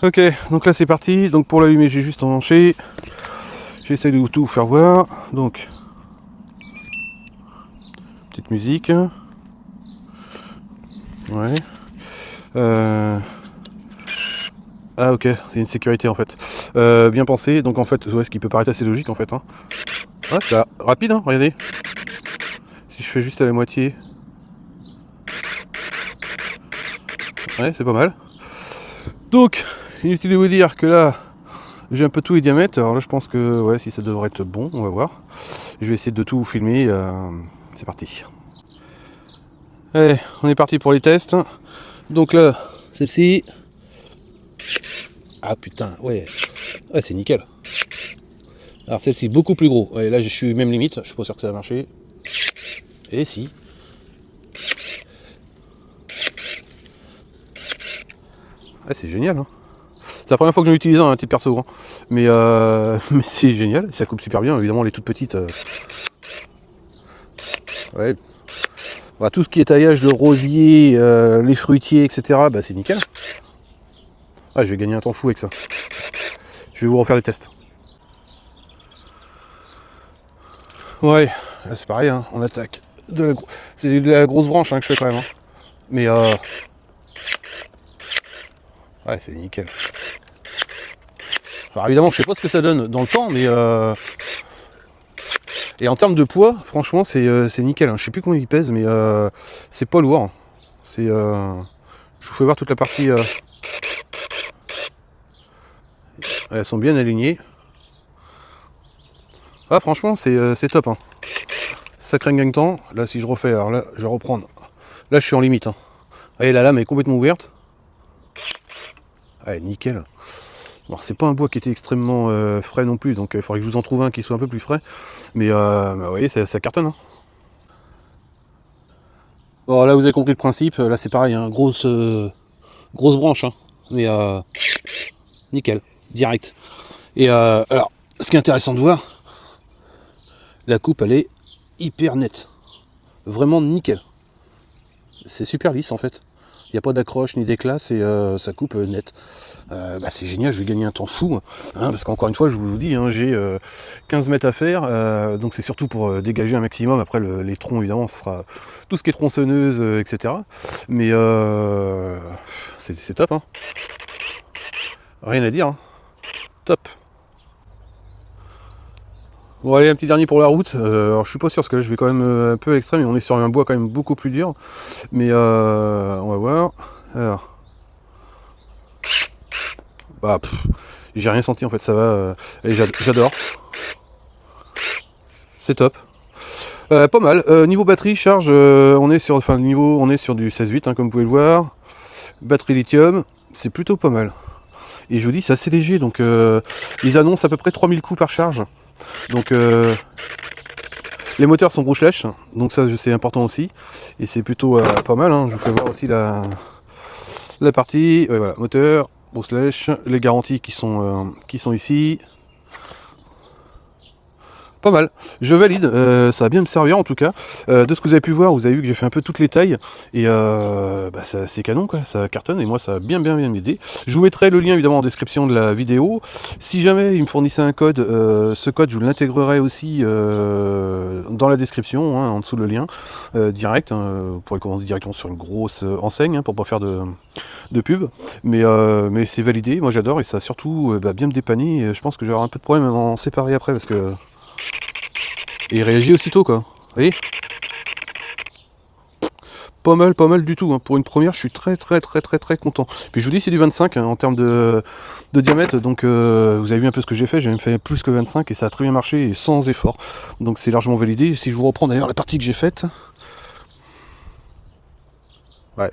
Ok, donc là c'est parti. Donc pour l'allumer, j'ai juste enclenché. J'essaie de tout vous faire voir. Donc, petite musique. Ouais. Ah ok, c'est une sécurité en fait. Bien pensé. Donc en fait, ouais, ce qui peut paraître assez logique en fait. Hein. Ah, c'est rapide, hein, regardez. Si je fais juste à la moitié. Ouais, c'est pas mal. Donc, inutile de vous dire que là, j'ai un peu tous les diamètres. Alors là, je pense que ouais, si ça devrait être bon, on va voir. Je vais essayer de tout filmer. C'est parti. Allez, on est parti pour les tests. Donc là, celle-ci. Ah putain, ouais. Ouais, c'est nickel. Alors celle-ci, beaucoup plus gros. Ouais, là, je suis même limite. Je suis pas sûr que ça va marcher. Et si. Ah, c'est génial. Hein. C'est la première fois que j'en utilise un, titre perso. Hein. Mais, mais c'est génial. Ça coupe super bien. Évidemment, les toutes petites. Ouais. Voilà, tout ce qui est taillage de rosier, les fruitiers, etc. Bah, c'est nickel. Ah, je vais gagner un temps fou avec ça. Je vais vous refaire les tests. Ouais, là c'est pareil, hein, on attaque. C'est de la grosse branche hein, que je fais quand même. Hein. Mais ouais, c'est nickel. Alors évidemment, je sais pas ce que ça donne dans le temps, mais et en termes de poids, franchement, c'est nickel. Hein. Je sais plus combien il pèse, mais c'est pas lourd. C'est, je vous fais voir toute la partie. Elles sont bien alignées. Ah, franchement, c'est top. Hein. Sacré gagne de temps. Là, si je refais, alors là, je vais reprendre. Là, je suis en limite. Hein. Allez, la lame est complètement ouverte. Ouais, nickel. Alors c'est pas un bois qui était extrêmement frais non plus, donc il faudrait que je vous en trouve un qui soit un peu plus frais. Mais vous voyez, ça cartonne. Hein. Bon là vous avez compris le principe, là c'est pareil, hein, grosse branche, hein, mais nickel, direct. Et alors, ce qui est intéressant de voir, la coupe elle est hyper nette. Vraiment nickel. C'est super lisse en fait. Il n'y a pas d'accroche ni d'éclat, ça coupe net. Bah c'est génial, je vais gagner un temps fou. Hein, parce qu'encore une fois, je vous le dis, hein, j'ai 15 mètres à faire. Donc c'est surtout pour dégager un maximum. Après, les troncs, évidemment, ce sera tout ce qui est tronçonneuse, etc. Mais c'est top. Hein. Rien à dire. Hein. Top. Bon allez, un petit dernier pour la route. Alors je suis pas sûr parce que là je vais quand même un peu à l'extrême et on est sur un bois quand même beaucoup plus dur. Mais on va voir. Alors. Bah j'ai rien senti en fait, ça va. J'adore. C'est top. Pas mal. Niveau batterie, charge, on est sur du 16-8 hein, comme vous pouvez le voir. Batterie lithium, c'est plutôt pas mal. Et je vous dis, c'est assez léger, donc ils annoncent à peu près 3000 coups par charge. Donc les moteurs sont Brush, donc ça c'est important aussi. Et c'est plutôt pas mal. Hein. Je vous fais voir aussi la partie. Ouais, voilà, moteur, Brush, les garanties qui sont ici. Pas mal, je valide, ça va bien me servir en tout cas. De ce que vous avez pu voir, vous avez vu que j'ai fait un peu toutes les tailles et bah, c'est canon quoi, ça cartonne et moi ça va bien m'aider. Je vous mettrai le lien évidemment en description de la vidéo. Si jamais il me fournissait un code, ce code je l'intégrerai aussi dans la description, hein, en dessous le lien direct. Hein, vous pourrez commander directement sur une grosse enseigne hein, pour pas faire de pub. Mais c'est validé, moi j'adore et ça a surtout bien me dépanner. Et je pense que j'aurai un peu de problème à m'en séparer après parce que. Et il réagit aussitôt quoi. Vous voyez ? Pas mal du tout. Hein. Pour une première, je suis très content. Puis je vous dis, c'est du 25 hein, en termes de diamètre. Donc vous avez vu un peu ce que j'ai fait. J'ai même fait plus que 25 et ça a très bien marché et sans effort. Donc c'est largement validé. Si je vous reprends d'ailleurs la partie que j'ai faite. Ouais.